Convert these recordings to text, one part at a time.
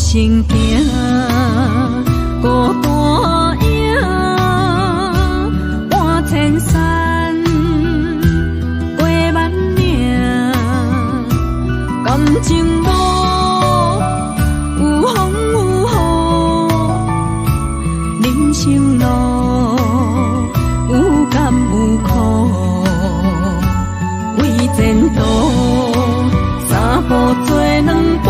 行行，孤单影，半千山，过万岭，感情路有风有雨，人生路有甘有苦，为前途三步做两步。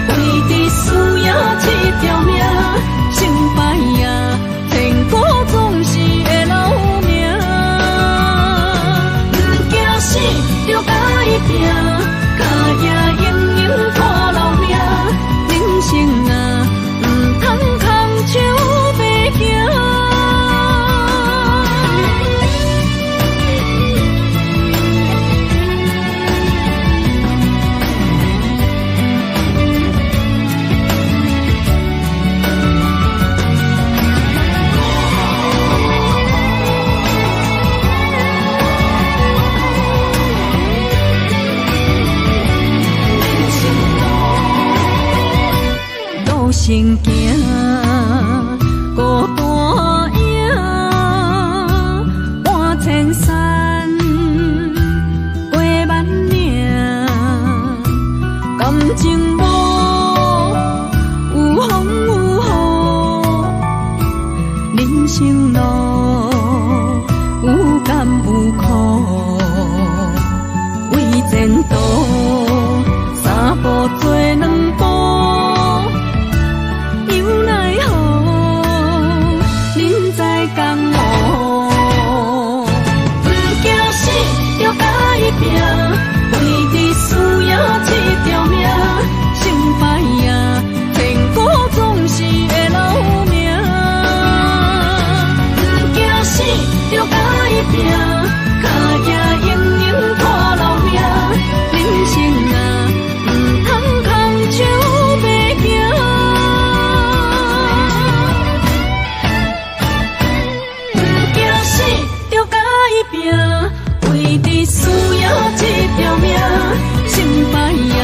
为你需要这条命，成败呀，天果总是会留名。不惊死，就甲伊拼，脚也硬硬拖老命。人生啊，唔通空手白行。行行，孤单影，半千山，过万岭，感情路有风有雨，人生路有甘有苦，为前途三步做两步。为你需要这条命，成败呀，天果总是会留名。不惊死，就甲伊拼，脚也硬硬拖老命。人生啊，唔通空手白行。不惊死，就甲伊拼。为你需要这条命，成败呀，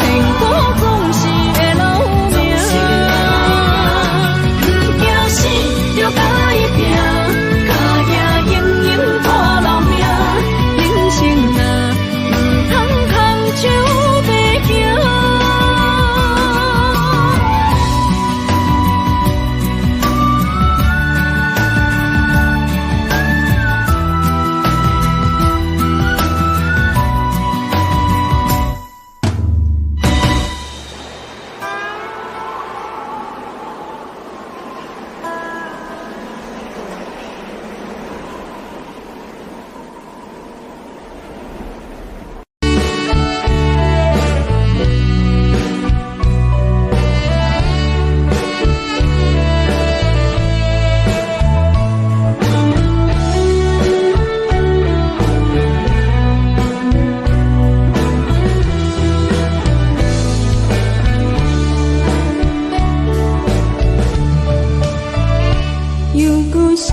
天果总是会留名。不惊死，就甲伊拼，脚也硬硬拖老命。人生啊，唔通空手白行。手雨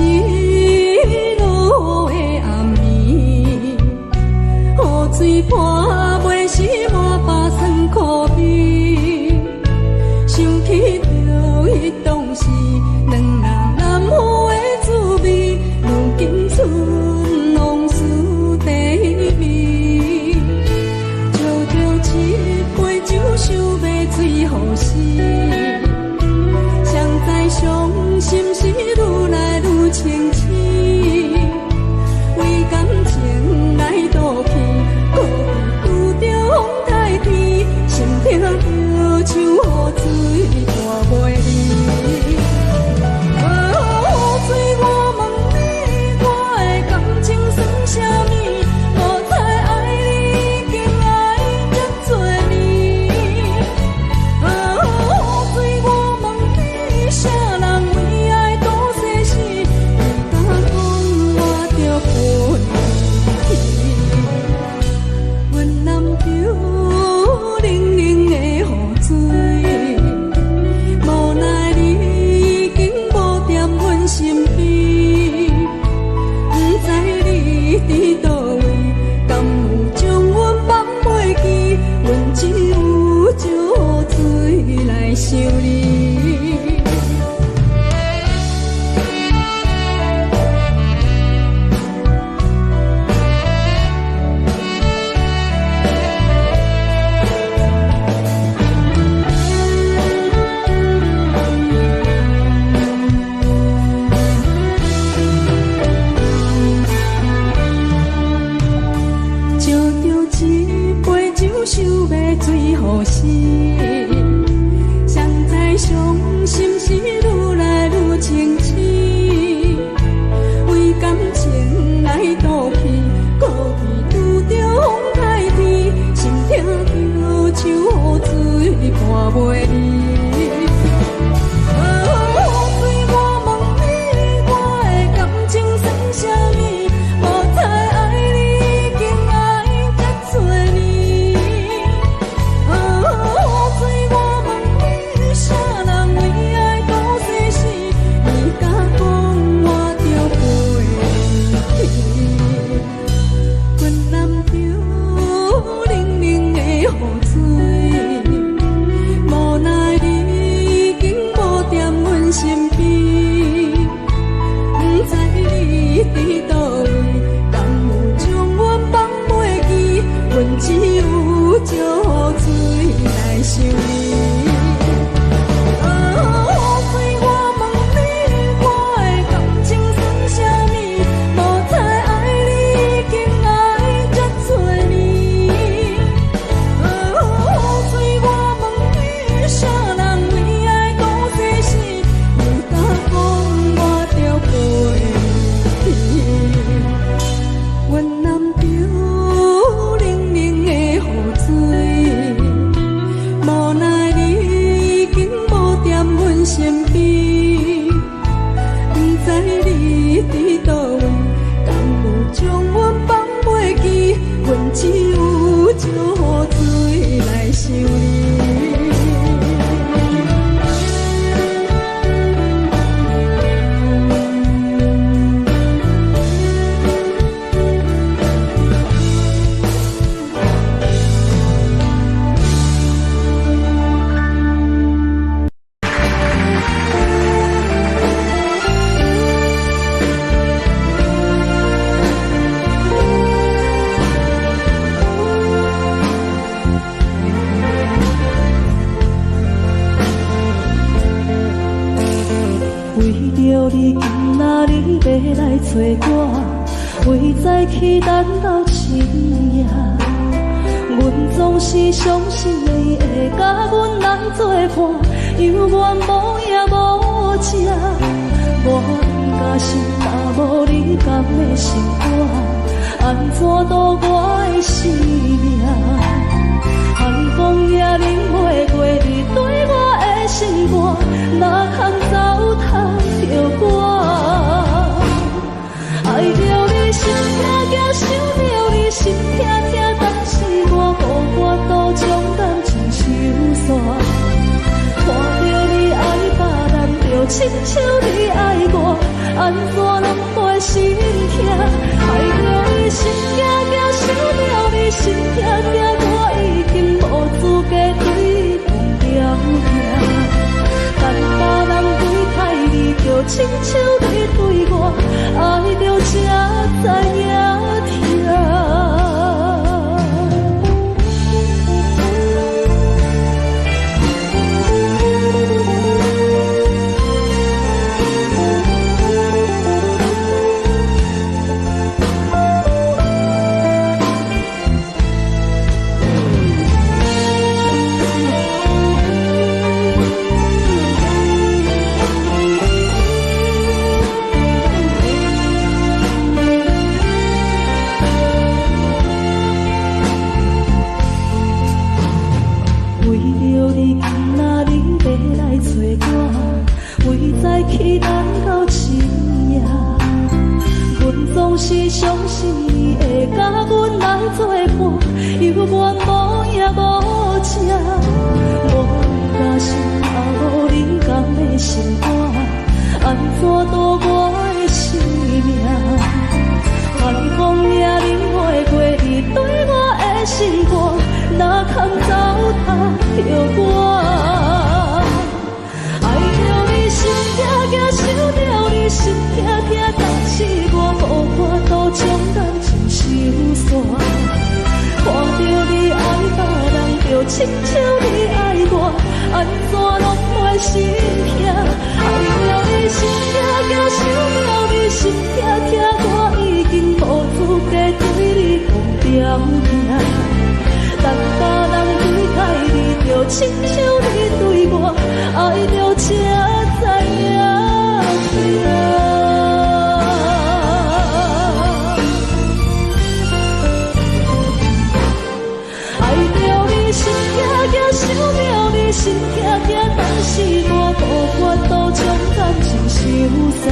水大袂离。身边，不知你伫倒位，敢有将阮放袂记？阮只有借雨水来想你。你今仔日要来找我，为在去等到深夜。阮总是相信你会甲阮来作伴，犹原无影无迹。我假心若无你甘的心肝，安怎度我的生命？寒风也冷袂过你对我的心肝，哪堪糟蹋着我？爱着你心痛痛，想着你心痛痛，但是我予我都将感情收煞。看着你爱别人，就亲像你爱我，安怎拢会心痛？爱着你心痛痛，想着你心痛痛，我已经无资格对讲了听。但别人对待你，就亲像你对我，爱着才知影痛。去等到深夜，阮总是相信你会甲阮来作伴，犹原无影无迹。我假心若无你甘的心肝，安怎度我的生命？寒风也冷袂过你对我的心肝，哪堪糟蹋着我？心痛痛，想着你心痛痛，但是我予我都将感情收煞。看着你爱别人，就亲像你爱我，安怎拢会心痛？爱着你心痛痛，想着你心痛痛，我已经无资格对你讲条件。但别人对待你，就亲像你对我，爱着才知影痛。爱着你心痛痛，想着你心痛痛，但是我无法度将感情收煞。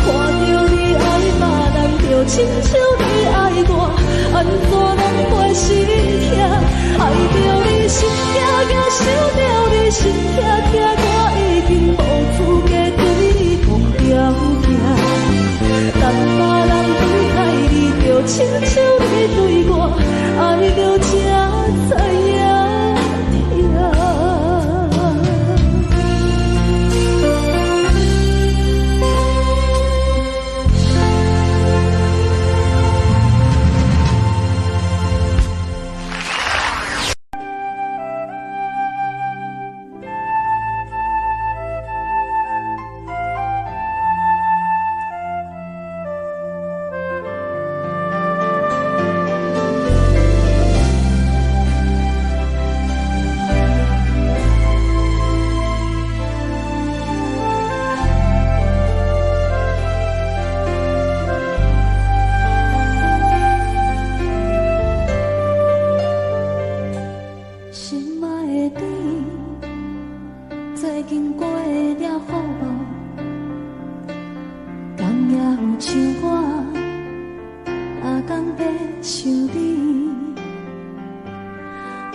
看着你爱别人，就亲像你爱我，安怎拢会心痛？爱着你心痛痛，想着你心痛痛，我已经无资格对你讲条件。但别人对待你，就亲像你对我，爱着才知影痛。经过了风雨，敢也有像我阿公在想你。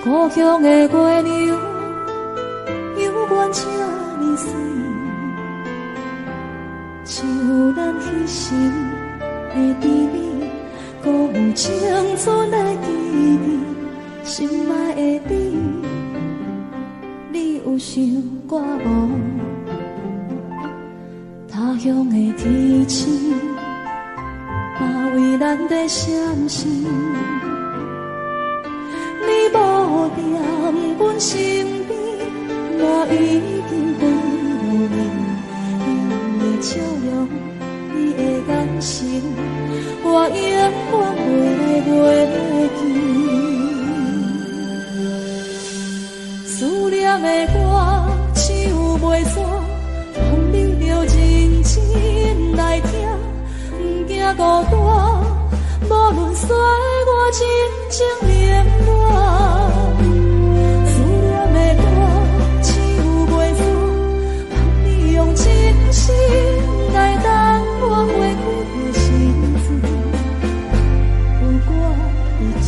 故乡的月亮犹原这呢水，像咱彼时的甜蜜，搁有青春的记忆，心爱的你。你有想我无？他乡的天星，嘛为咱在闪烁。你无在阮身边，我已经飞落眠。你的笑容，你的眼神，我永远袂记。思念的歌，唱袂煞，望你着认真来听，不惊孤单，无论岁月真情连满。思念的歌，唱袂煞，望你用真心来等我花开的时阵，有我在这。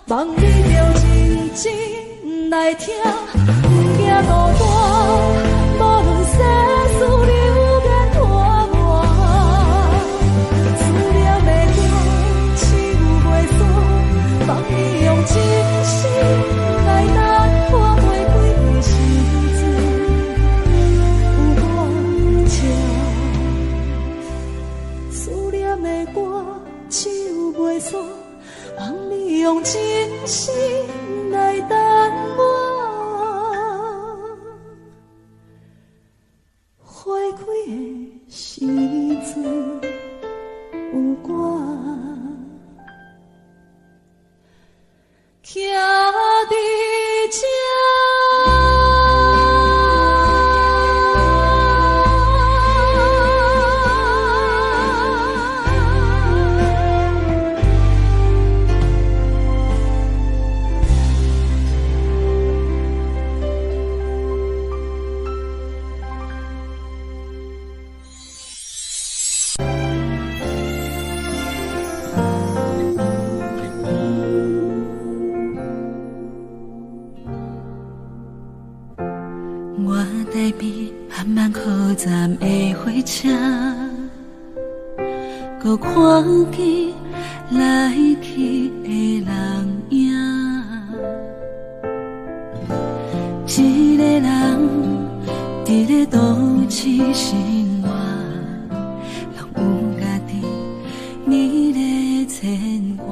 望你着认真来听，不惊孤单，无论世事流连拖磨。思念的歌，唱袂煞，望你用真心来等我花开的时阵，有我在这。思念的歌，唱袂煞，望你用真心来等我花开的时阵，有我徛伫这。台北慢慢靠站的火车，搁看见来去的人影。一个人伫咧都市生活，拢有家己你咧牵挂。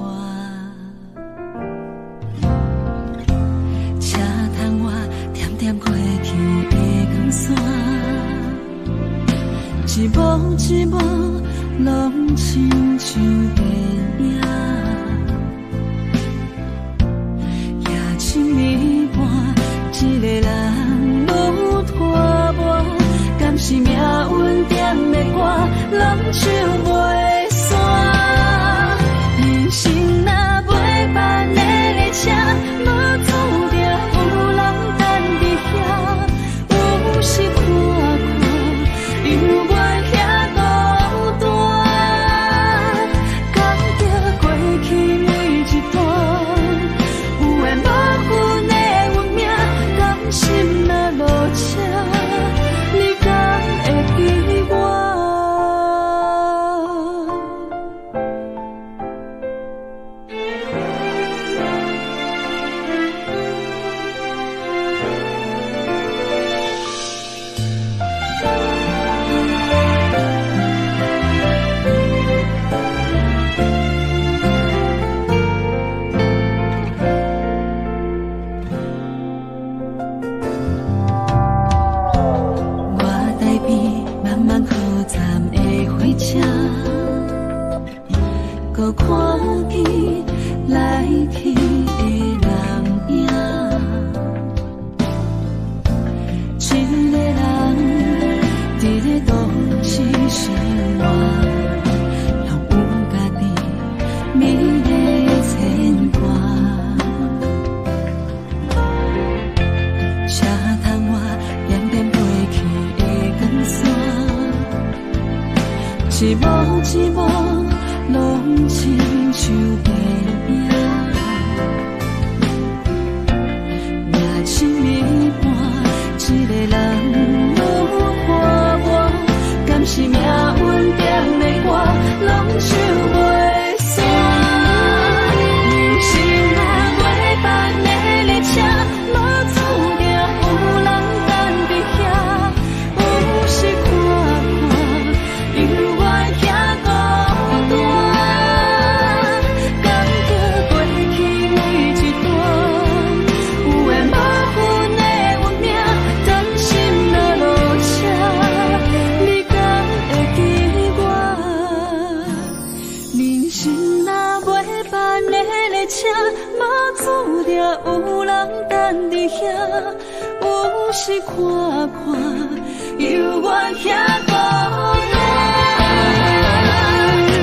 车窗外点点过去的光线，一幕一幕拢亲像电影。手袂散。人生若袂办的列车，无注定有人等伫遐。有时看看，犹原遐孤单，感激过去每一段，有缘无份的运命，甘心若落车，你敢会记我？我台边慢慢靠站的火车，搁看见来去的人影。一个人伫咧都市生活，拢有家己美丽的牵挂。车窗外点点飞去的光线，一幕一幕拢亲像电影。命深一半，一个人有看我，敢是命运点的我，拢想袂散。人生若袂办的列车，无注定有人等伫遐。有时看看，犹原遐孤单，感觉过去每一段，有缘无份的运命，甘心若落车，你敢会记我？人生若袂办的列车，无注定有人等伫遐。有时看看，犹原遐孤单，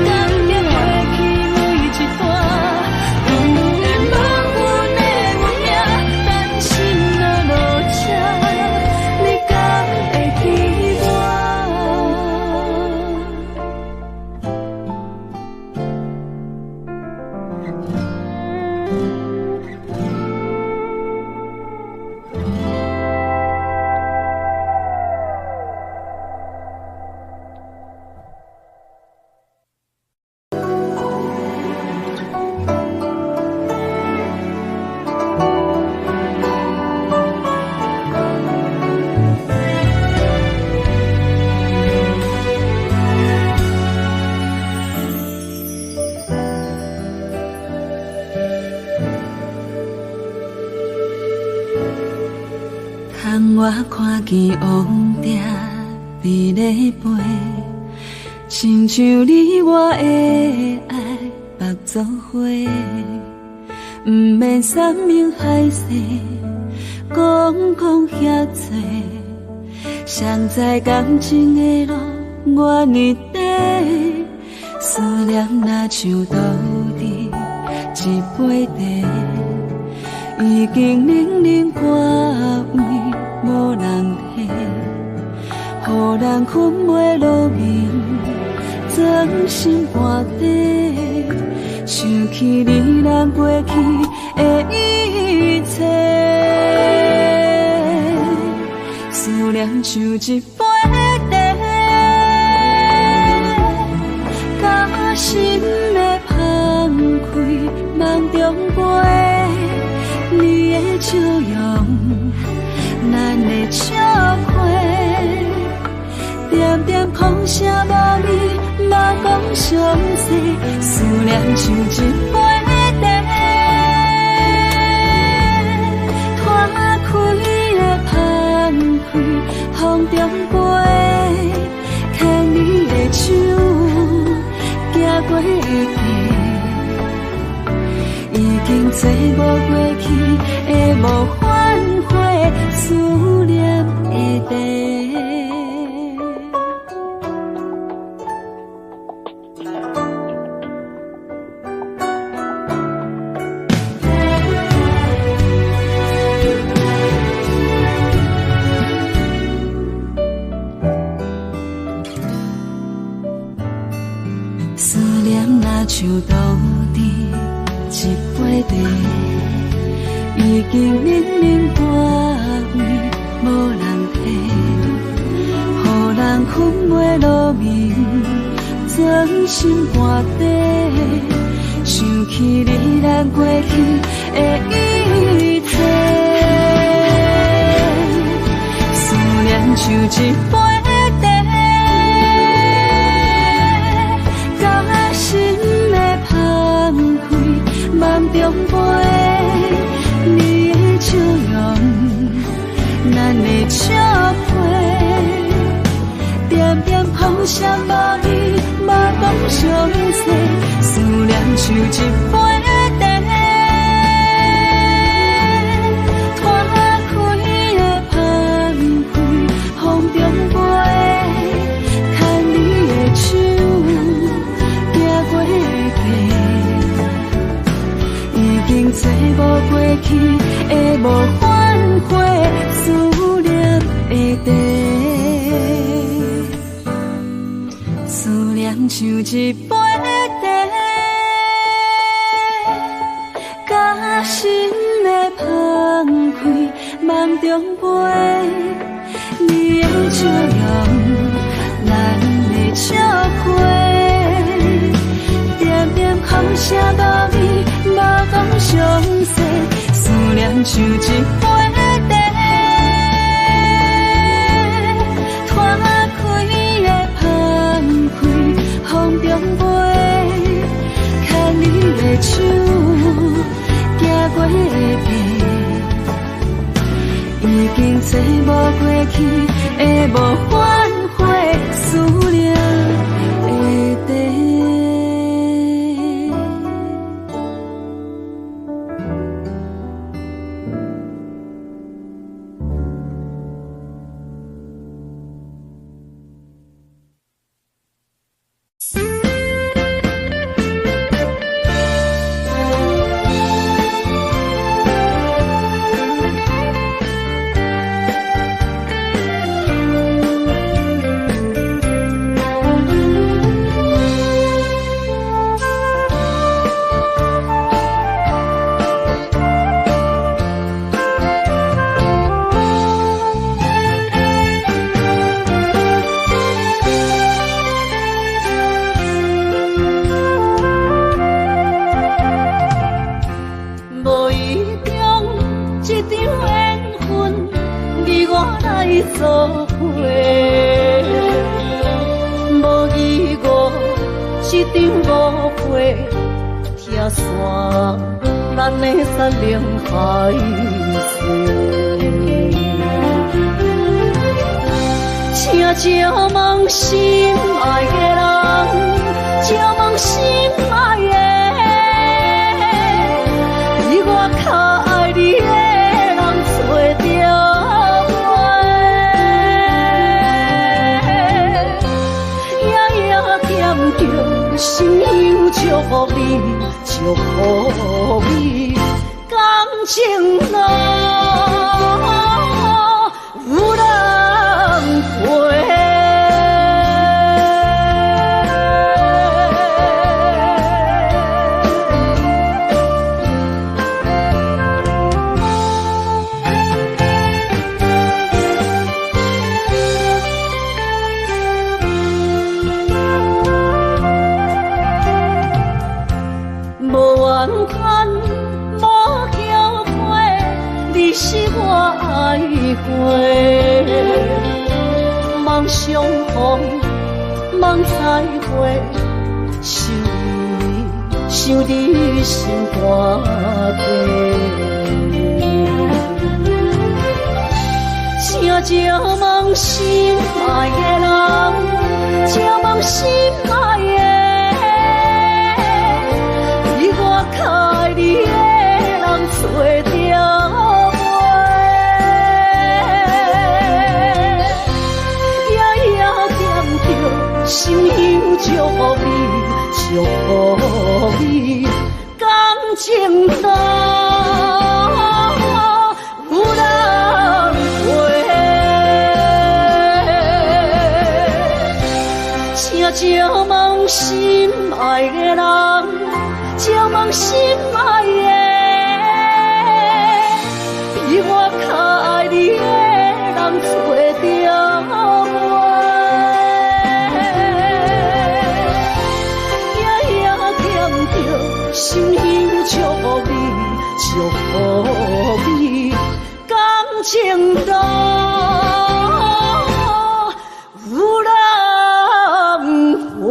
感激过去每一段，有缘无份的运命，甘心若落车，你敢会记我？窗我看见王蝶伫咧飞，亲像你我的爱目作花，毋免山盟海誓，讲遐多，谁知感情的路我日底，思念若像倒伫一杯茶，已经冷冷挂位无人替，予人困袂落眠，钻心肝底，想起你咱过去的一切，思念像一杯茶，甲心的放开梦中飞，你的笑容，咱的笑花，点点空声无语，莫讲详细，思念像一杯茶，拖开的盼开，风中飞，牵你的手，行过的街。已经找无过去的无反悔，思念的地。已经冷冷大位无人替，予人困袂落眠，钻心肝底，想起你咱过去的一切，思念像一杯茶，甲心的放开，梦中飞。你的笑容，咱的笑配，点点风声无语，目光相随，思念像一杯茶，拖开的放开，风中飞，牵你的手，行过街。已经找无过去的无反悔，思念的茶，思念像一杯茶，甲心的放开，梦中飞，你的笑容，咱的笑配，点点风声无语。目光相随，思念像一杯茶，拖开的放开，风中飞，牵你的手，行过街，已经找无过去的无反悔，思念的茶。做伙，无义我一场误会，拆散咱的山盟海誓。请借问心爱的人，借问心爱的，比我较爱你的人找着。心忧祝福你，祝福你，感情路有人陪。是我爱过，梦相逢，梦再会，想你心肝底。请借问心爱的人，借问心爱的，比我较爱你的人找着。心忧祝福你，祝福你，感情路有人陪。请借问心爱的人，借问心爱我较爱你的人找着我，夜夜念着心忧祝你，祝福你感情路有人陪。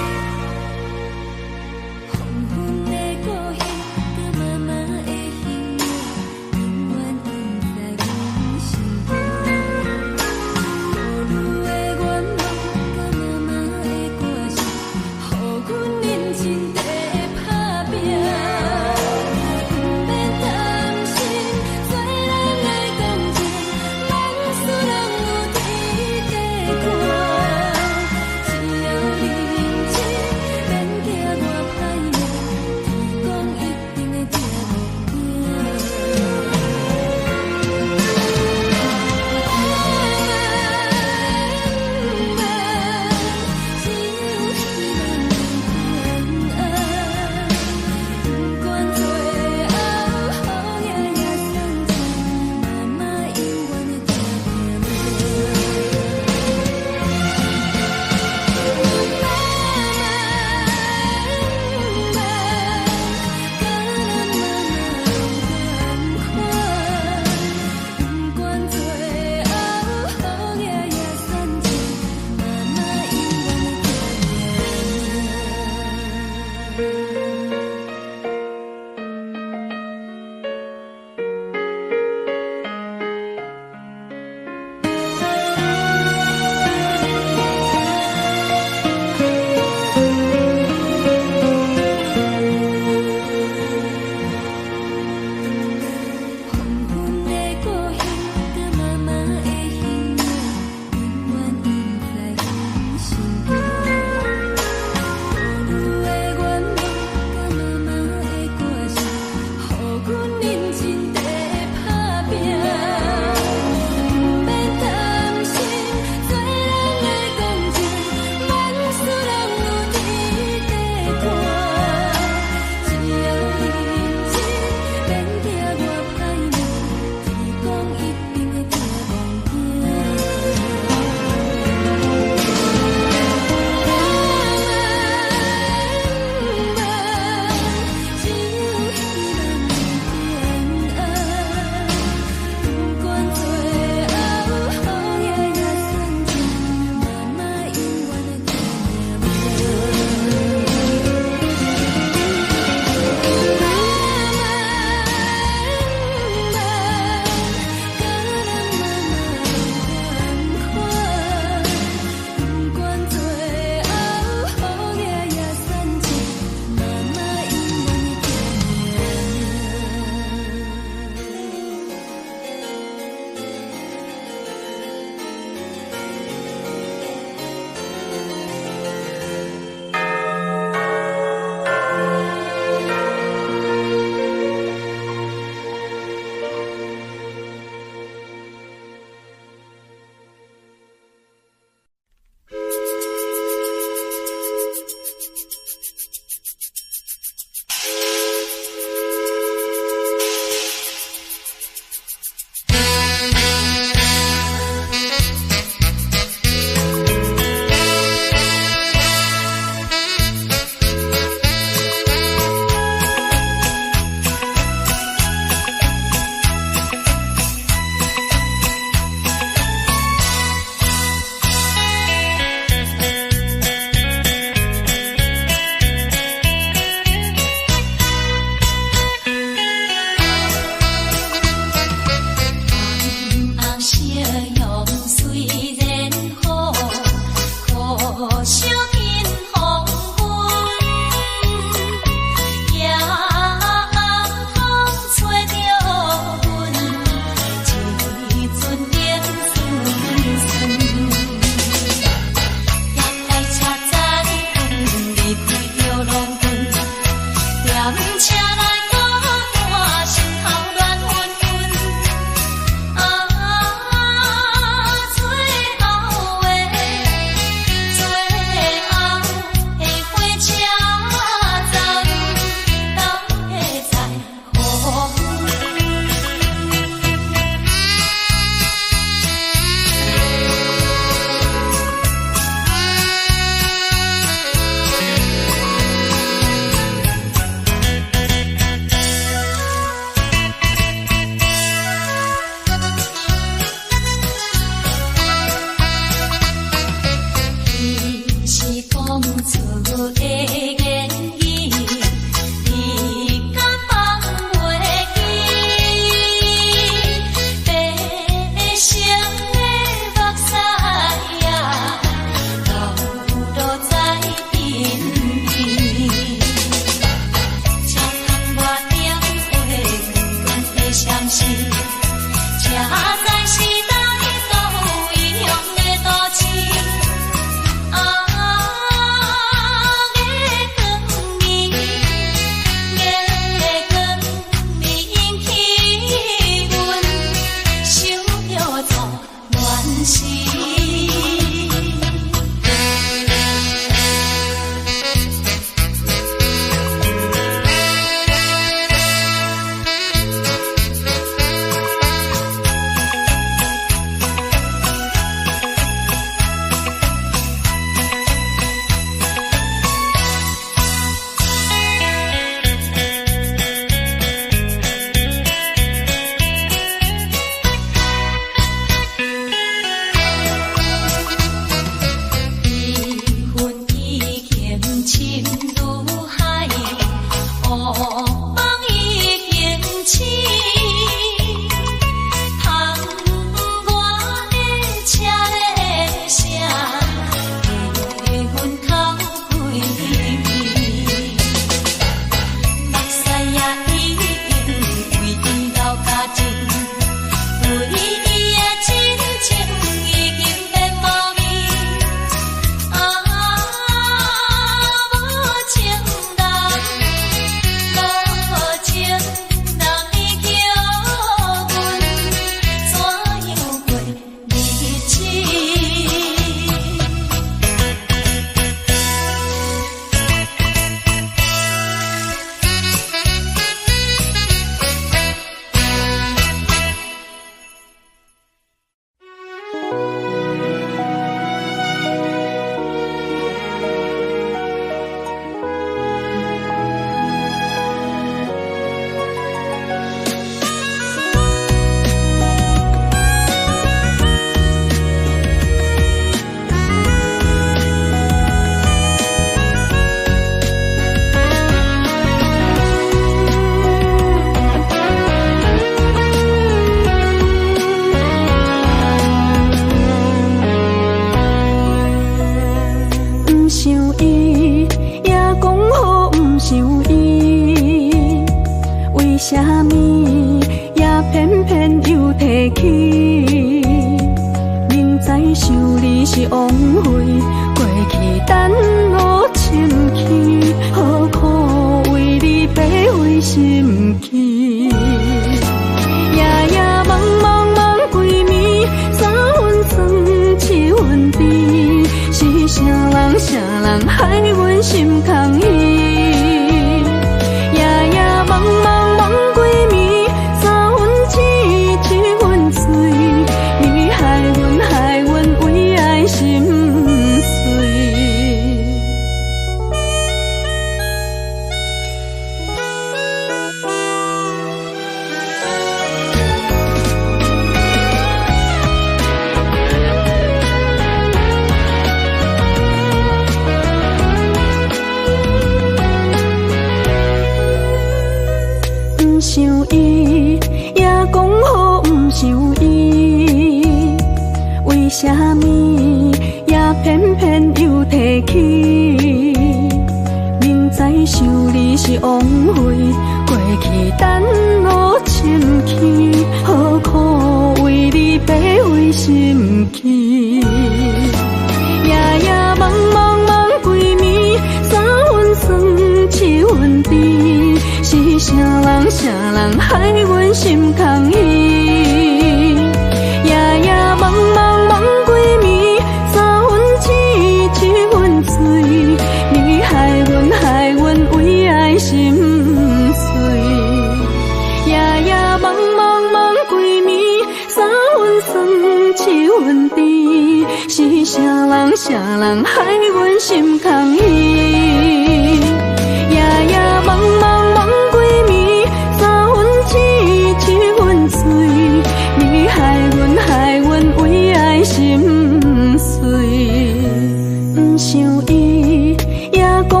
想伊，也讲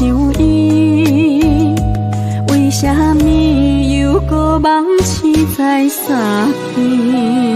像伊，为什么又搁忘记在三边？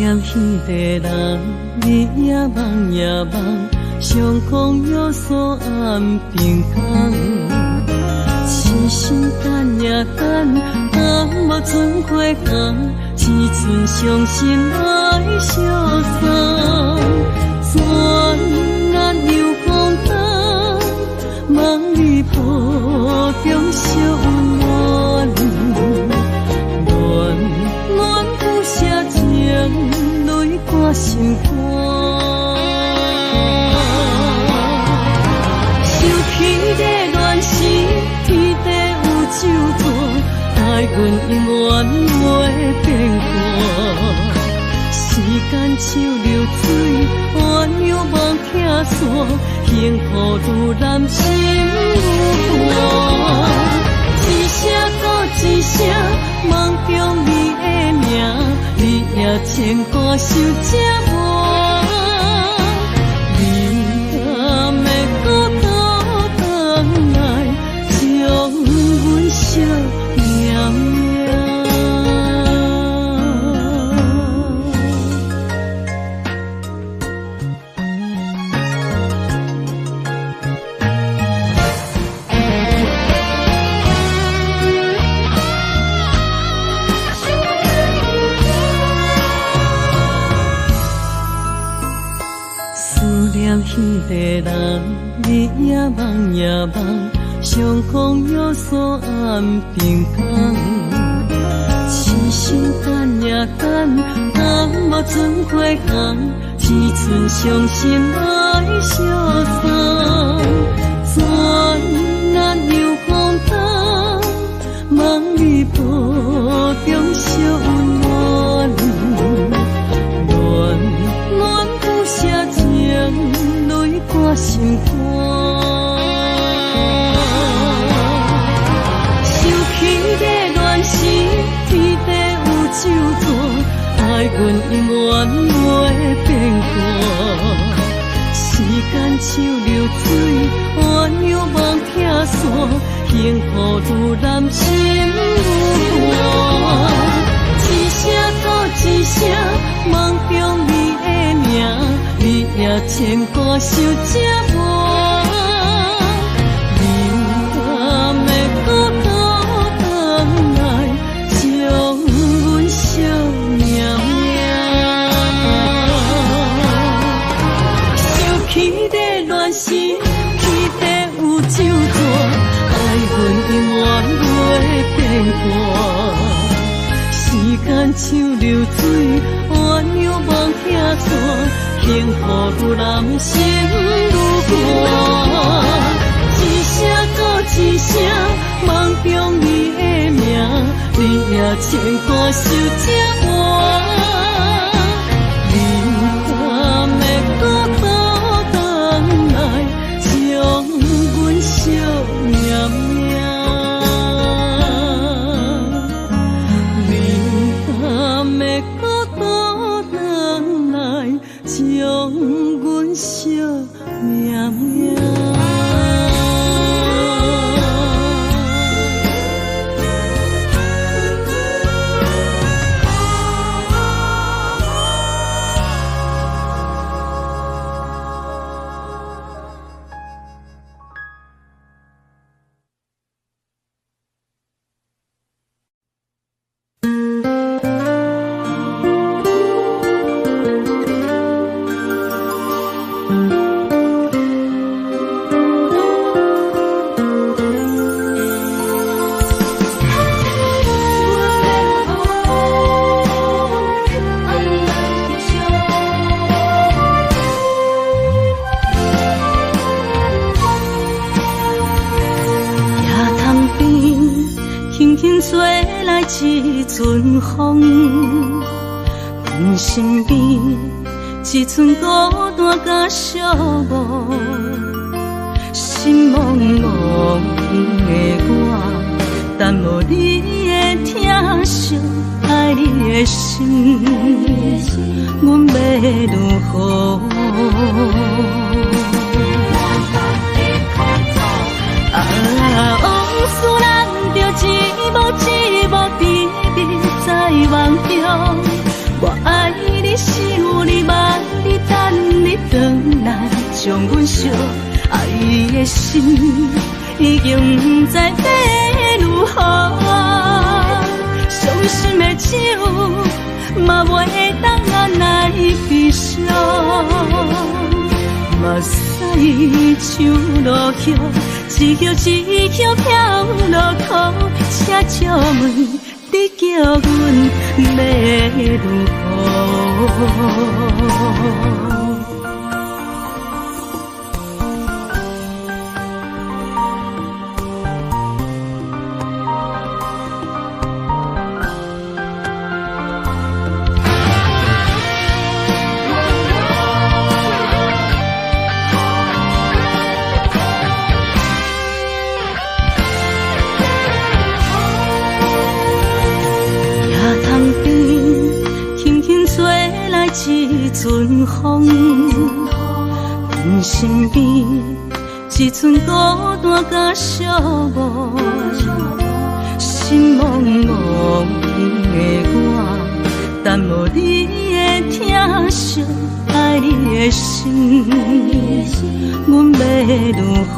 念彼个人，日夜梦夜梦，相逢约锁暗平空。痴心等也等，等无春花红，只剩伤心来相送。转眼又风灯，梦里抱中小温暖，暖暖不舍情，泪挂心肝。想起这乱世，天地有救助，待阮永远袂变卦。时间像流水，鸳鸯望客山，幸福愈难心有伴。一声搁一声，梦中你的名，你也牵挂受折磨。你若要搁倒转来，将阮惜念念。彼个人，日夜梦夜梦，相逢约锁暗平空。痴心等也等，等无春花红，只剩伤心来相送。转眼又风灯，梦里抱中小温暖，暖暖不舍情，泪挂心肝。想起这乱世，天地有救助，爱阮永远袂变卦。时间像流水，鸳鸯望客山，幸福愈难心有伴。一声搁一声，梦中你的名，你也牵挂受折磨。你若要搁倒转来，将阮惜念念。想起这乱世，天地有救助，爱阮永远袂变卦。时间像流水，鸳鸯望客山，幸福愈难心愈寒。一声搁一声，梦中你的名，你也牵挂受折磨。你若要搁倒转来，将阮惜念念。将阮惜念念。一阵风，阮身边一寸孤单甲寂寞，心茫茫的我，等无你的疼惜，爱你的心，阮要如何？往事咱着一幕一幕，甜蜜在梦中。我爱你想你梦，你等你回来，将阮惜爱的心，已经不知要如何。伤心的酒，嘛袂当按来悲伤。目屎像落叶，一叶一叶飘落土，请借问你叫阮要如何？一阵风，阮身边一阵孤单甲寂寞，心茫茫的我，等无你的疼惜，爱你的心，阮要如何？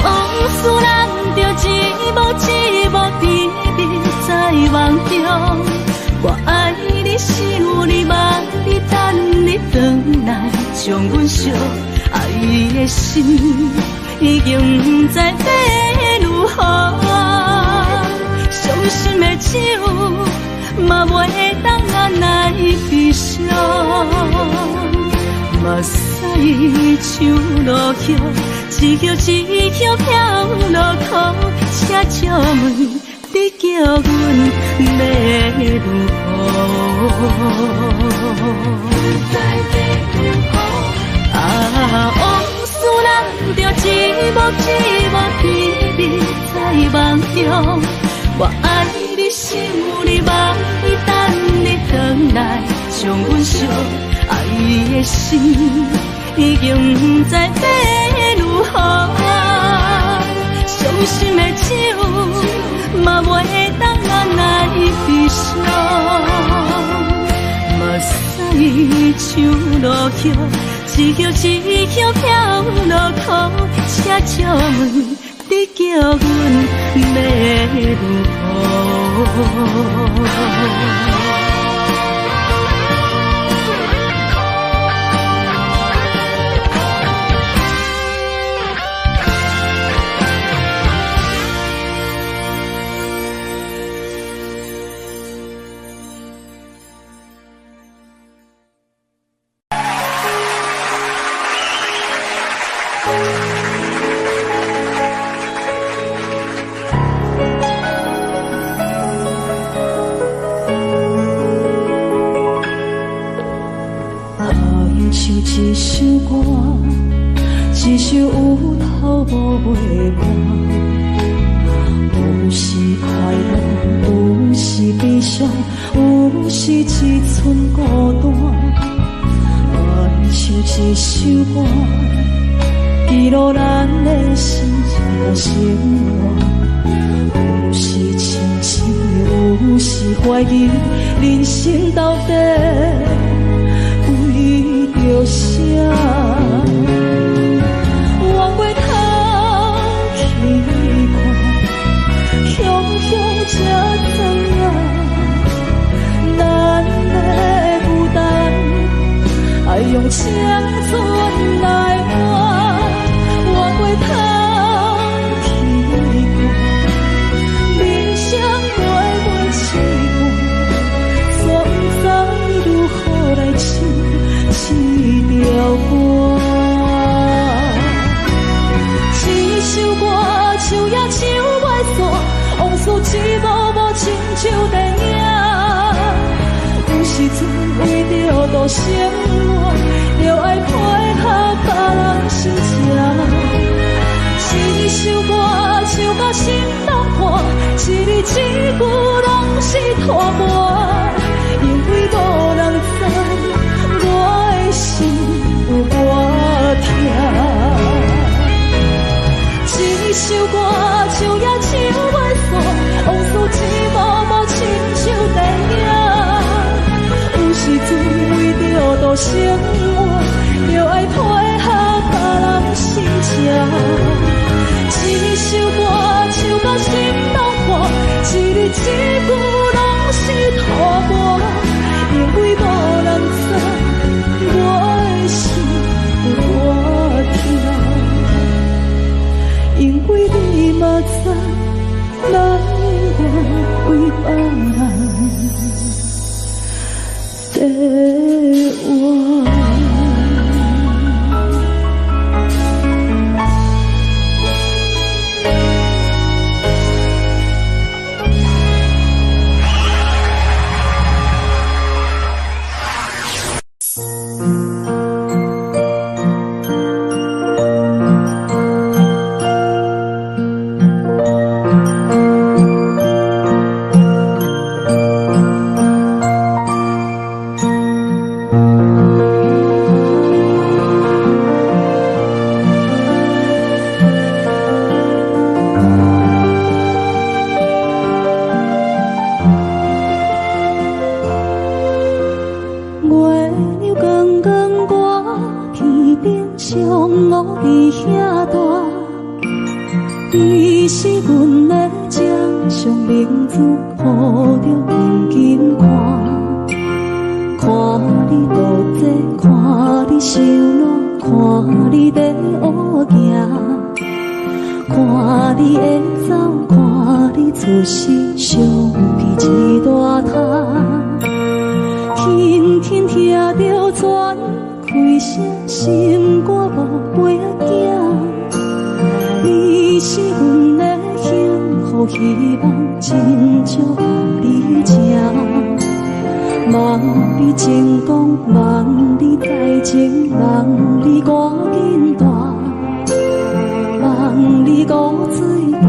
往事人着一幕一幕甜蜜在梦中，我爱你想你梦，你等你回来，将阮惜爱的心，已经不知要如何。伤心的酒，嘛袂当按来悲伤。目屎像落叶，一叶一叶飘落土，请借问你叫阮要如何？往事人着一幕一幕甜蜜在梦中，我爱你想你梦，你等你回来，将阮惜爱的心，已经不知要如何。伤心的酒，嘛袂当按来悲伤。目屎像落叶，一叶一叶飘落土，请借问你叫阮要如何？一首歌，一首有头无尾歌，有时快乐，有时悲伤，有时一寸孤单。爱唱一首歌，记录咱的心情生活。有时亲像，有时怀疑，人生到底着啥？往过头去看，雄雄才知影，咱的负担，爱用青春来换。往过头去看，人生短七半，煞不知如何来唱一条歌。一首歌唱也唱袂煞，往事一幕幕亲像电影。有时阵为着度生活，着爱配合别人心情。一首歌唱到心冻破，一字一句拢是拖磨，因为无人知我的心有多痛。一首歌唱也唱袂煞，生活，就爱配合别人心情。一首歌唱到心拢破，一字一句拢是土我，因为无人知我的心有多痛，因为你嘛知咱我为别人在活。你是阮的掌上明珠，抱着紧紧看，看你独坐，看你受难，看你在乌行，看你会走，看你出世，相比一大摊，轻轻听着泉开声，心肝无袂惊。你是阮的幸福希望，真少你情。望你成功，望你再情，望你赶紧大，望你骨髓健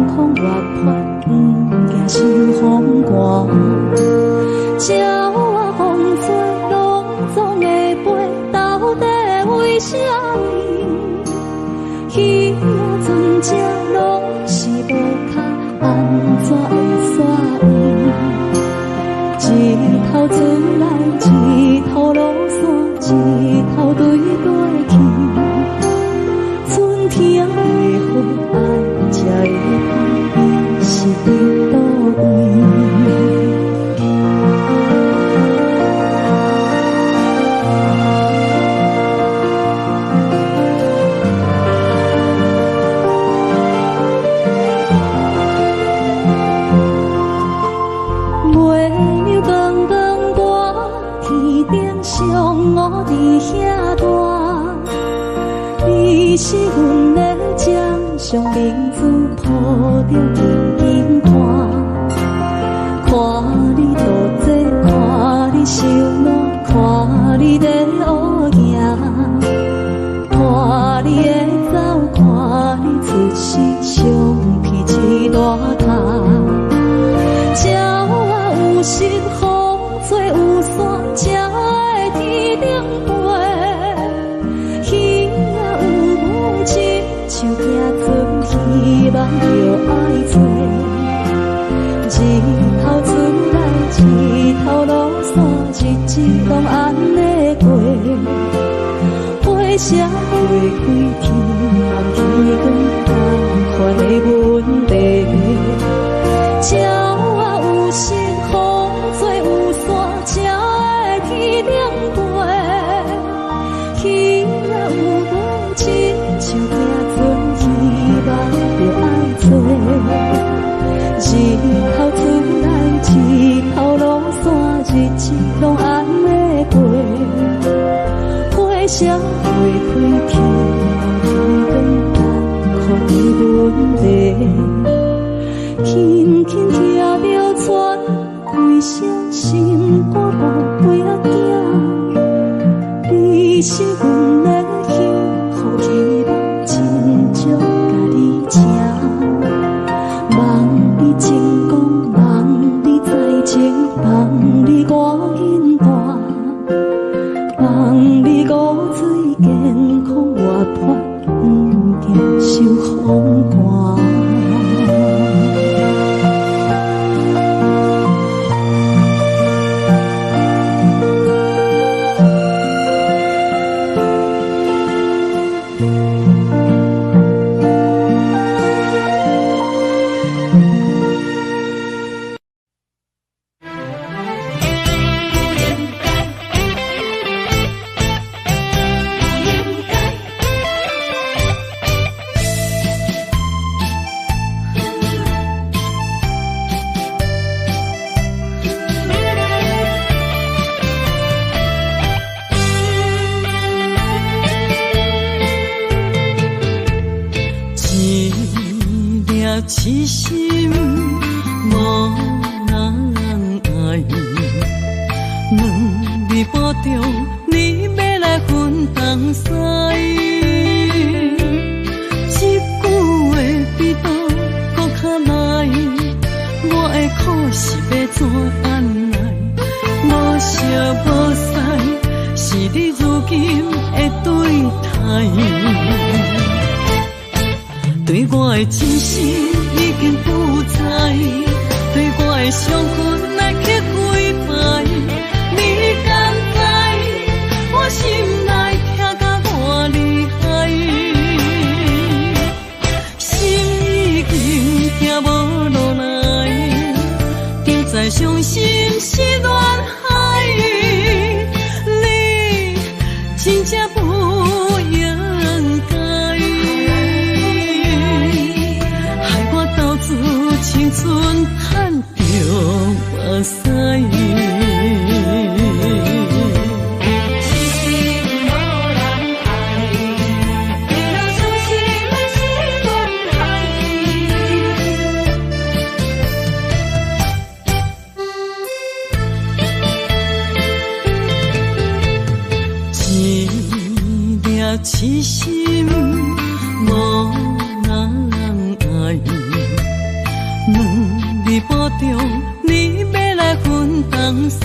康活泼，不惊受风寒。鸟仔风吹拢总会飞，到底为什么？鱼仔船只拢是无脚，安怎会煞伊？一头出来，一头落山，一头对对去。春天的花爱才会开，伊是伫倒位？我伫遐大，你是阮的掌上明珠，抱着紧紧看，看你独坐，看你受难，看你在乌行，看你会走，看你出世，相比一大摊。鸟仔有心，风吹有伞，才会天顶飞。鱼仔有母亲，像行船，希望着爱做。一头出来，一头落山，日子拢安尼过。花谢花开天，望天光同款的问题。鸟仔有心，风吹有伞，才会天顶飞。鱼仔有母亲，像行船，希望着爱做。一头出来，一头落山，日子拢安尼过。花谢花开天，望天光看的问题。轻轻听着泉开声，心肝无袂惊。你是阮的幸福希望，真少甲你请。望你成功，望你再情，望你赶紧大，望你骨髓健康活泼，不惊受风寒。粒痴心无人爱，两日半中你要来分东西，一句话比刀搁较来，我的苦是要怎安来？无惜无使，是你如今的对待。对我的真心已经不在，对我的伤痕来去几摆，你敢知我心内痛甲偌厉害？心已经行无落来，就再伤心是恋海，你真正不应该。青春赚着目屎，痴心无人爱，为了伤心的是恋海。一粒痴心无人爱。两日半中，你要来分东西，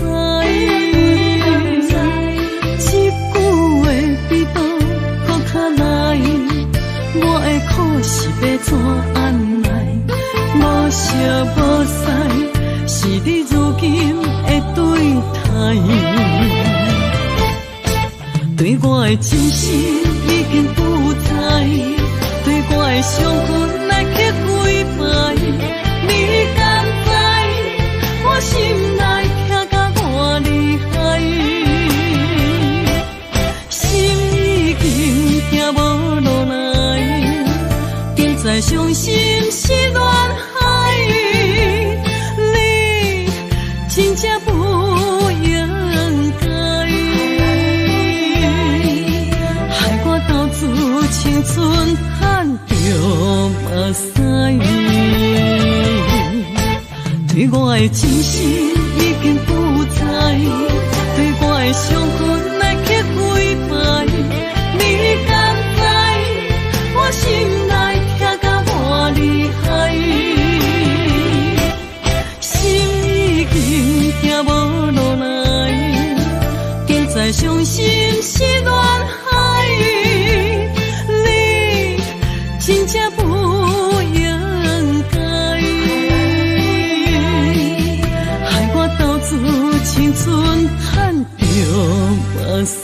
一句话比刀搁较来，我的苦是要怎安来？无惜无使，是你如今的对待。对我的真心已经不在，对我的伤痕来去几摆。你敢知我心内痛甲偌厉害？心已经行无落来，就再伤心是恋海，你真正不应该，害我斗志青春赚着目屎。对我的真心已经不在，对我的伤痕来去几摆，你敢知我心内痛甲偌厉害？心已经行无落来，就再伤心是恋海，你真正不应该。青春赚着目屎。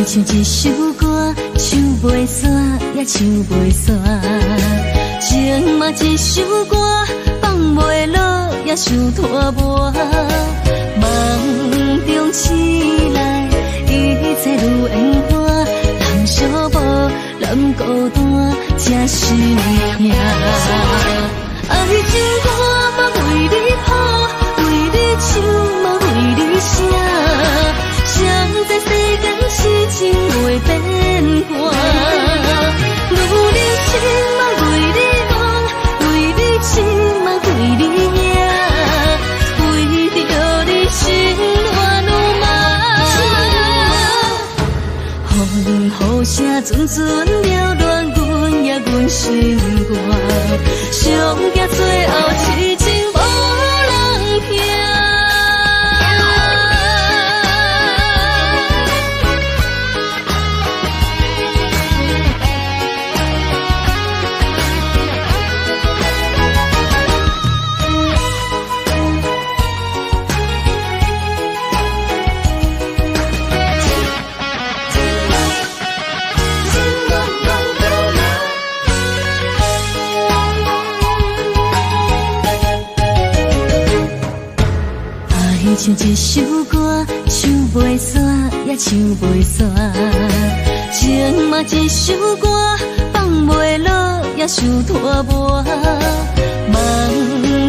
唱一首歌，唱袂煞，也唱袂煞。情嘛一首歌，放袂落，也想拖磨。梦中醒来，一切如烟花。人寂寞，人孤单，才是命。爱情歌嘛为你谱，为你唱嘛为你写。谁知世间事情袂变化，女人心嘛为你梦，为你情嘛为你命，为着你心乱如麻。雨雨声阵阵缭乱阮也阮心肝，上惊最后痴情无人听。唱一首歌，唱袂煞，也唱袂煞。情嘛一首歌，放袂落，也想拖磨。梦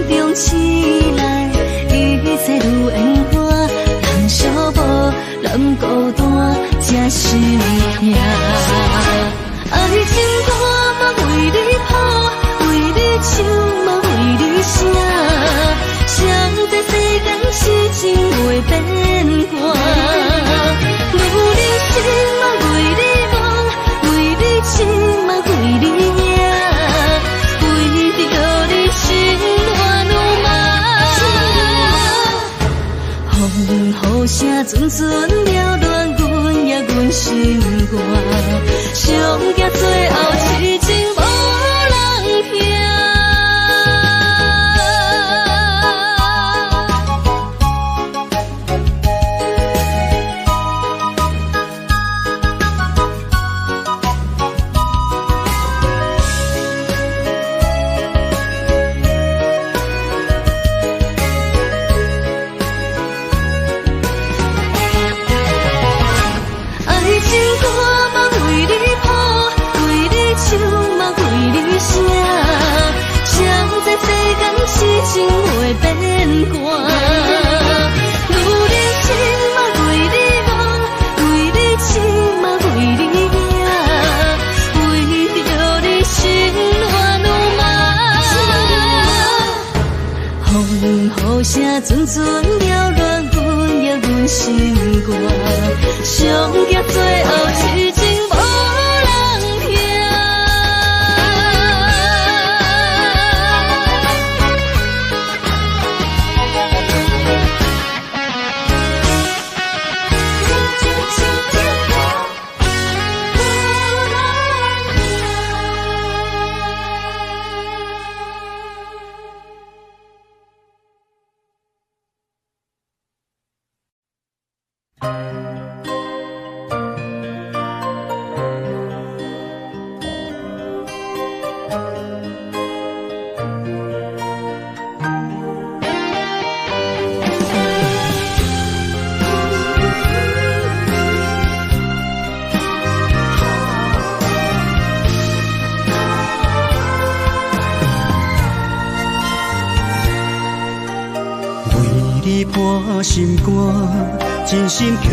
中醒来，一切如烟花。人寂寞，人孤单，才心痛。爱情歌嘛为你谱，为你唱嘛为你写。谁在世间痴情袂变卦，女人心嘛为你梦，为你情嘛为你命，为着你心乱如麻。风雨声阵阵缭乱，阮也阮心肝，上惊最后痴情无人听。痴情袂变卦，女人心嘛为你梦，为你情嘛为你命，为着你心乱如麻。风雨雨声阵阵缭乱，阮也阮心肝，上惊最后痴情无人听。伴心肝，真心刻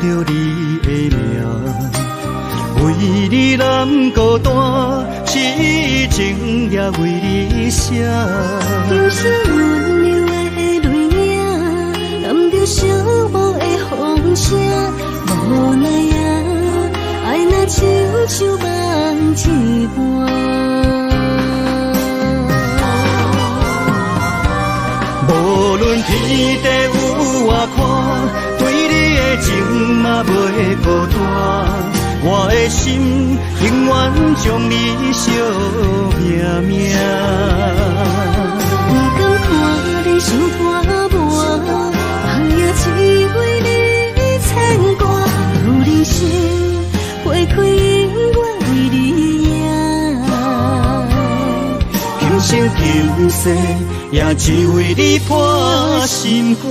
着你的名，为你难孤单，痴情也为你写。忧伤温柔的泪影，染着寂寞的风声，无奈啊，爱若亲像梦一般。无论天地有外宽，对你的情嘛袂孤单。我的心永远将你惜命命。不敢看你想拖磨，梦也只为你牵挂。有人生花开永远为你赢，今生今世也只为你破心肝。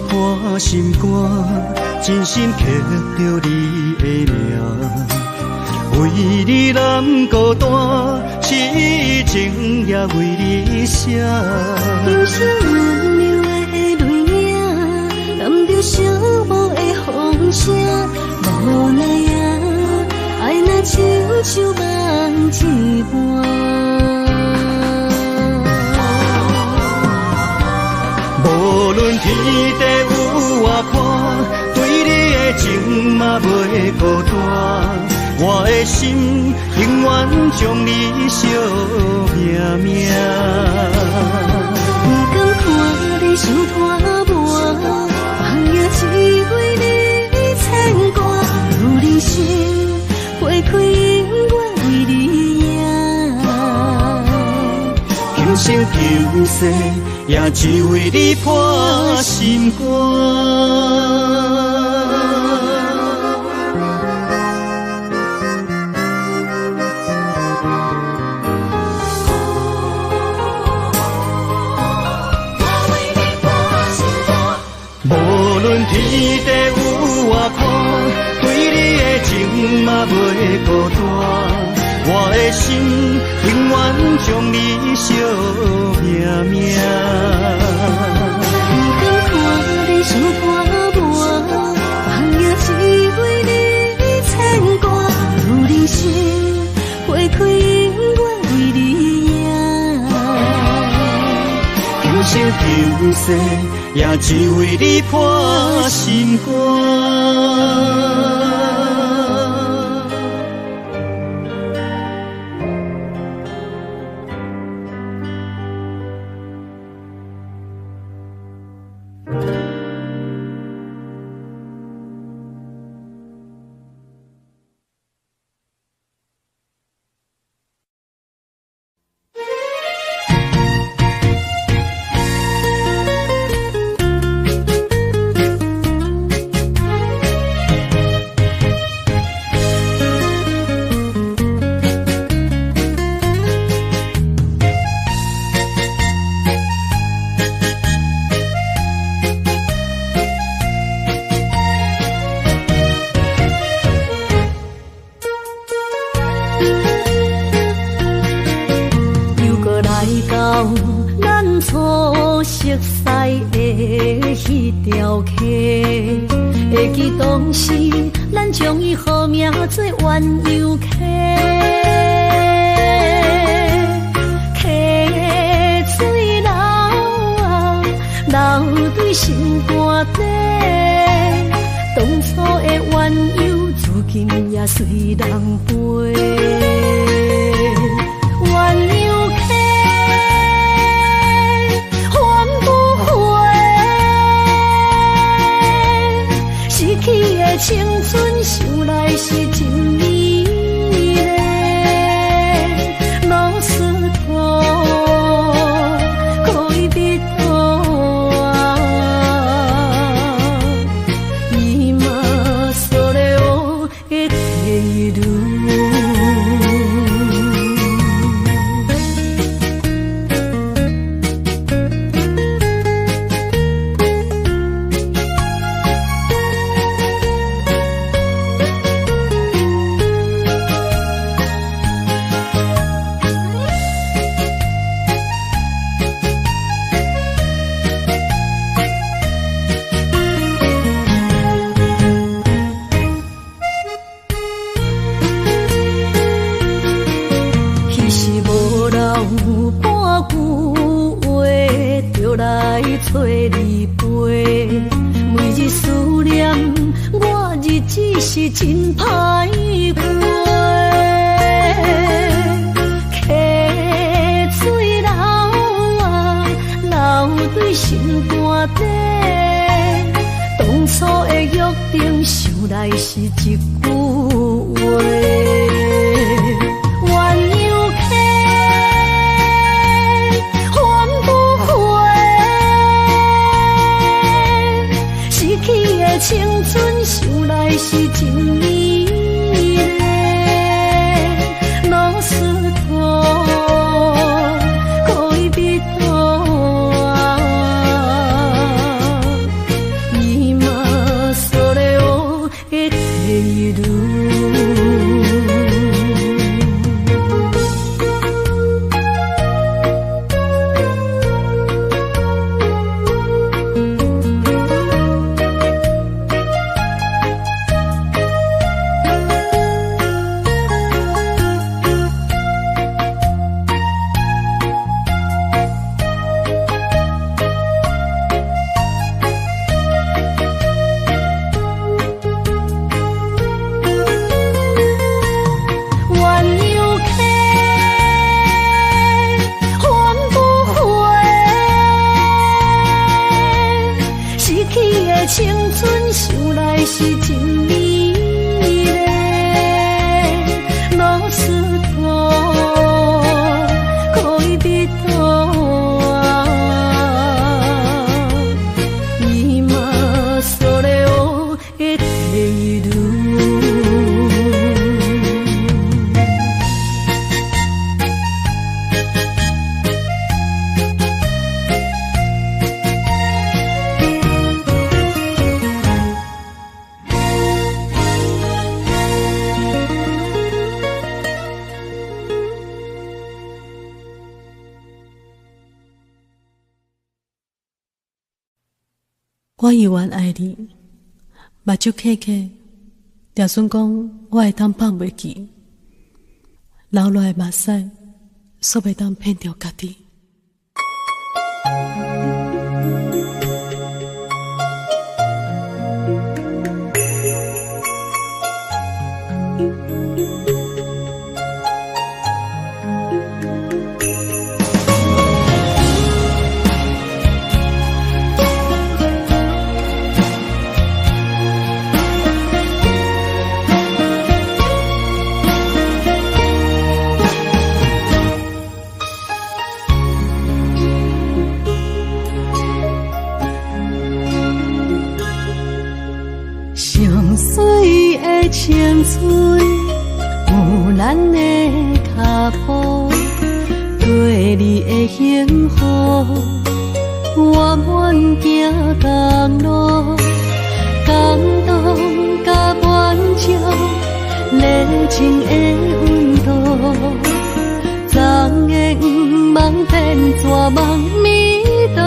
破心肝，真心刻着你的名。为你难孤单，痴情也为你写。人生温柔的泪影，染着寂寞的风声，无奈啊，爱若亲像梦一半。无论天地有外宽，对你的情嘛袂孤单。我的心永远将你惜命命。不敢看你伤拖磨，梦也只为你牵挂。有人生花开永远为你赢，今生今世也只为你破心肝。无论天地有外宽，对你的情嘛袂孤单。我的心永远将你惜命命。不敢看你伤拖磨，梦也只为你牵挂。有人生花开永远为你赢，今生今世也只为你破心肝。依然爱你，目睭刻刻，就算讲我会当放袂记，流落的目屎，煞袂当骗着家己。青春有咱的脚步，对你的幸福，我愿行公路，感动甲满足，热情的温度，昨的不茫变作梦，每当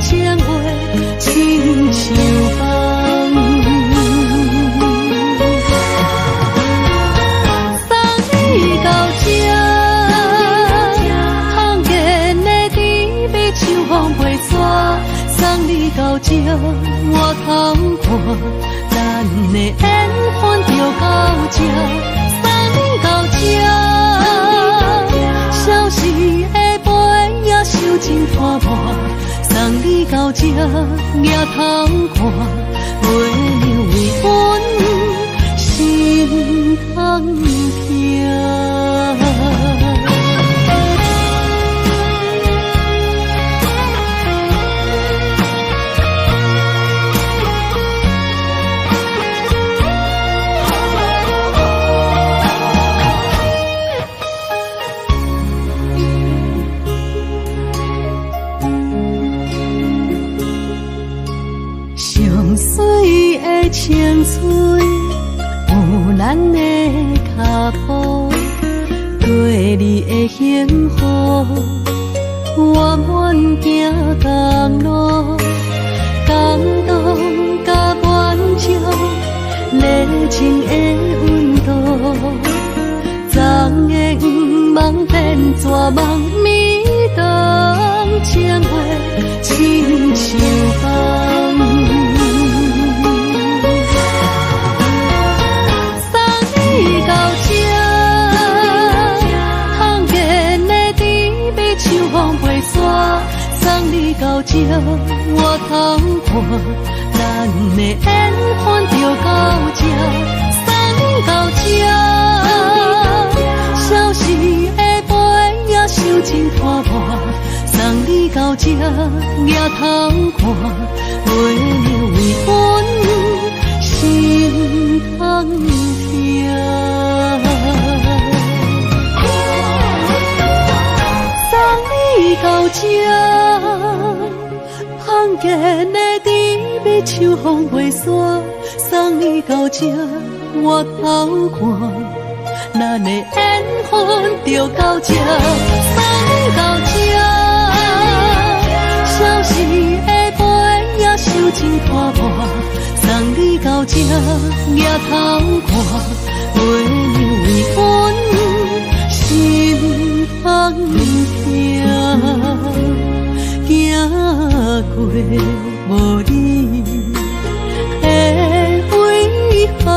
情话亲像风。送你到这，我通看，咱的缘分就到这。送你到这，消失的杯也收真拖磨。送你到这，也通看，月亮为阮心通听。青春有咱的脚步，对你的幸福，我愿行公路，感动甲满足，热情的温度，昨的不茫变作梦，每当情话亲像风。送你到这，我通看，咱的缘分就到这。送你到这，消失的杯也收真拖磨。送你到这，也通看，月亮为阮心通听。到这，碰见的甜蜜像风袂散。送你到这，我偷看，咱的缘分就到这。送你到这，消失的杯也收真拖磨。送你到这，也通看，月亮为阮心通听。行过无你的遗憾，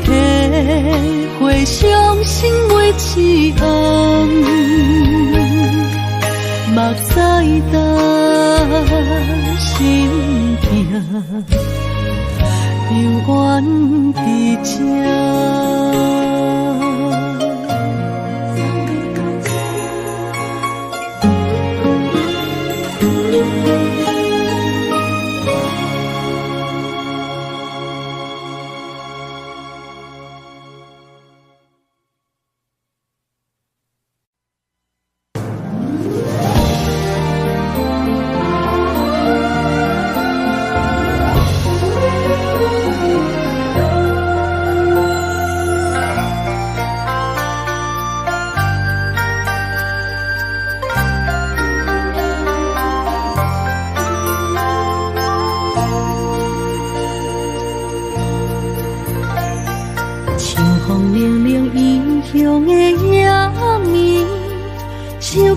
体会伤心的痴红，目屎担心痛，永远伫这。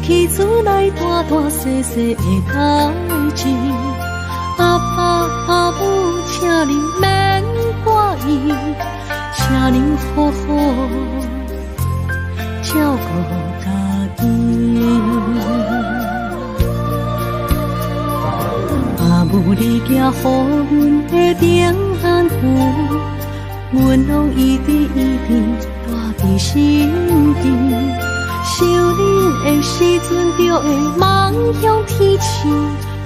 起厝内大大细细的代志。阿爸阿母，请您免怪意，请您好好照顾家己。阿母，你行予阮的平安符，阮拢一直带在心间。想恁的时阵，就会望向天星，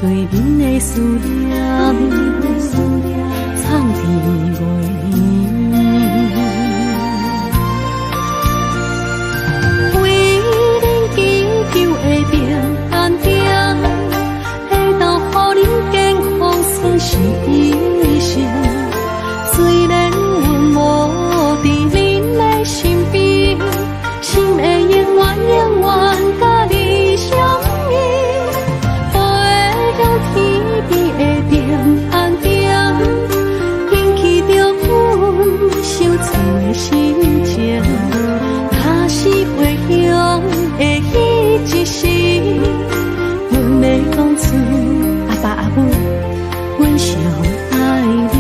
对恁的思念藏伫袂为恁祈求的平安点，会当予恁健康顺时一生。虽然阮无伫恁的身边，心会永远甲你相依，飞向天边的平安点，引起着阮想厝的心情。若是回乡的彼一时，阮要讲出阿爸阿母，阮上爱恁。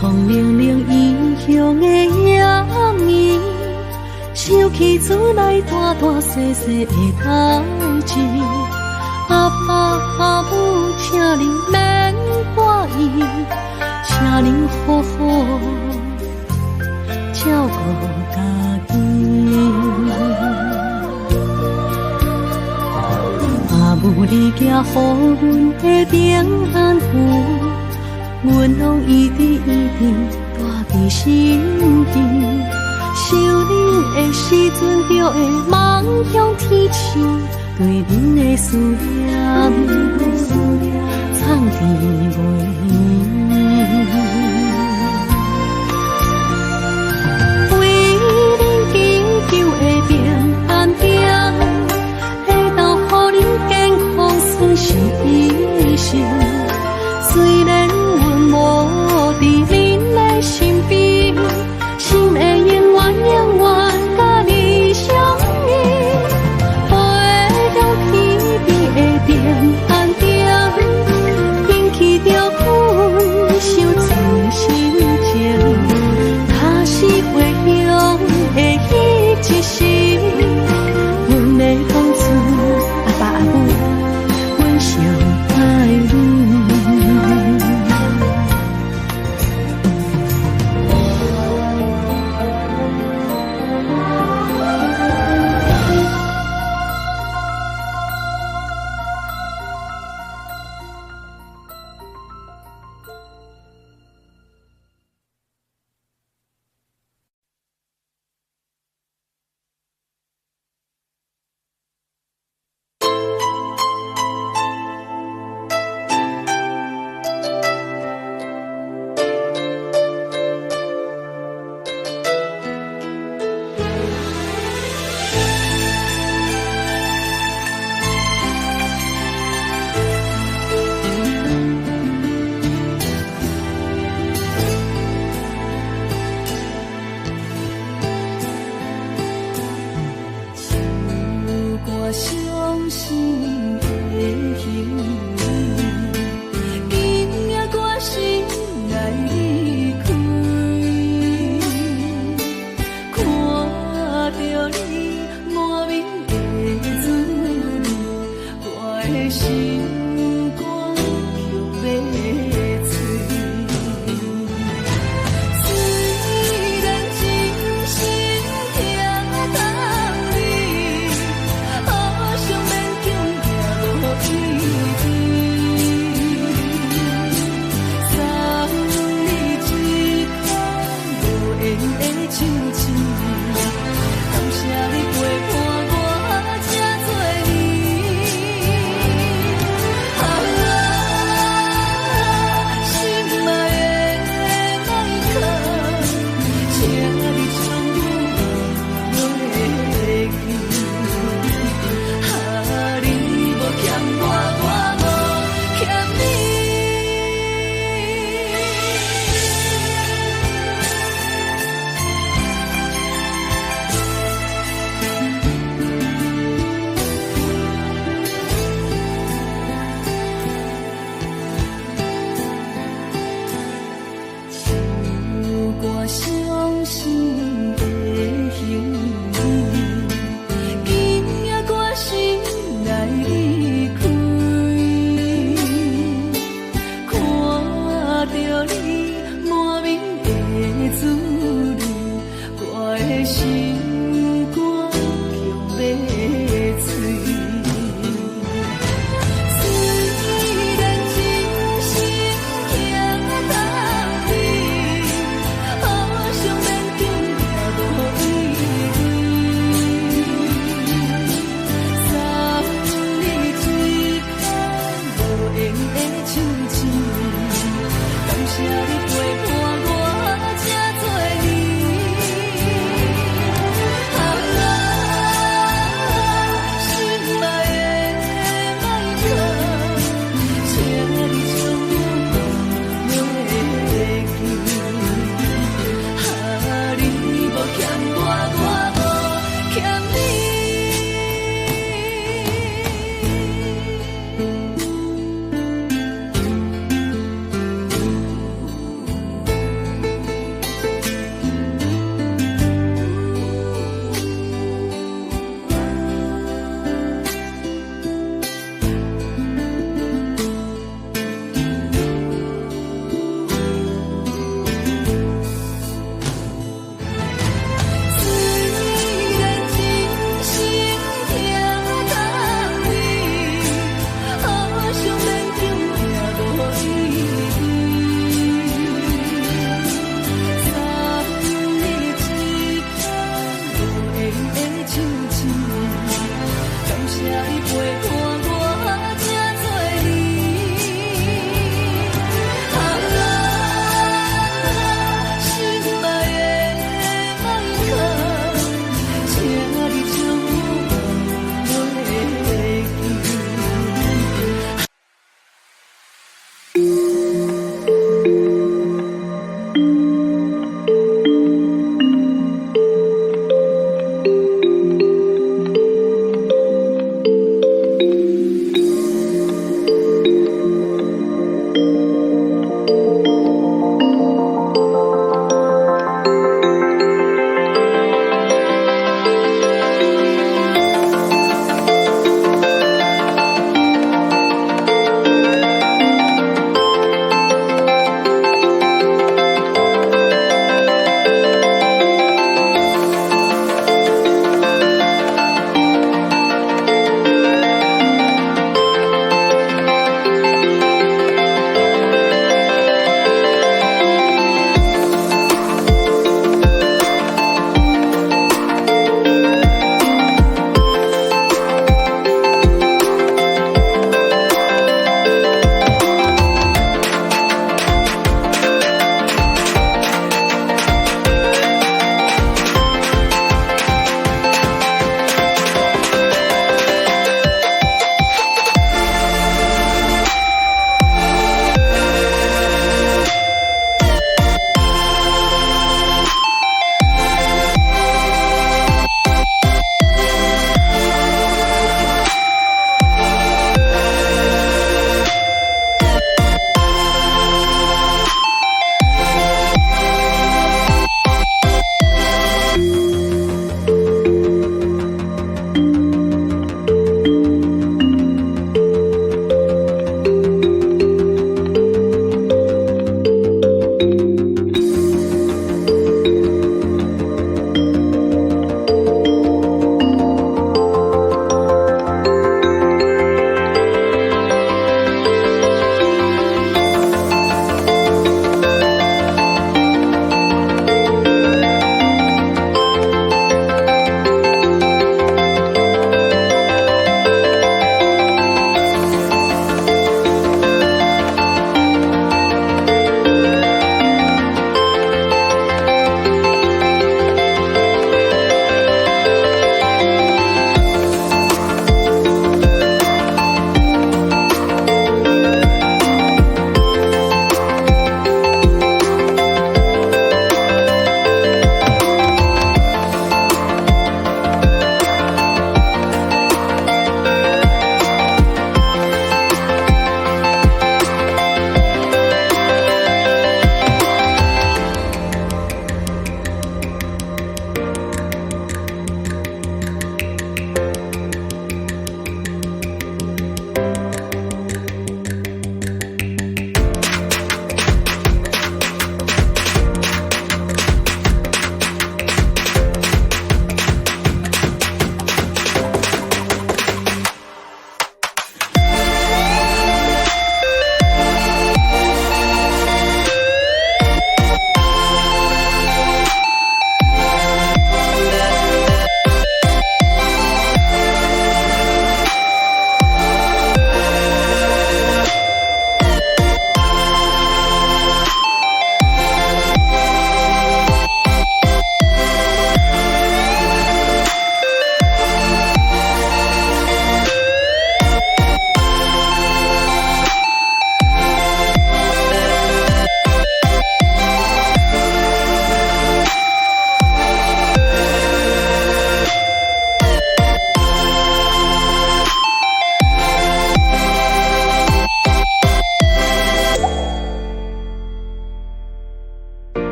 风凉凉异乡的夜暝，想起厝内大大细细的代志。阿爸阿母，请您免怪意，请您好好照顾家己。阿母，你行予阮的平安符，阮拢一直带在心间。想恁的时阵，就会望向天星，对恁的思念藏伫袂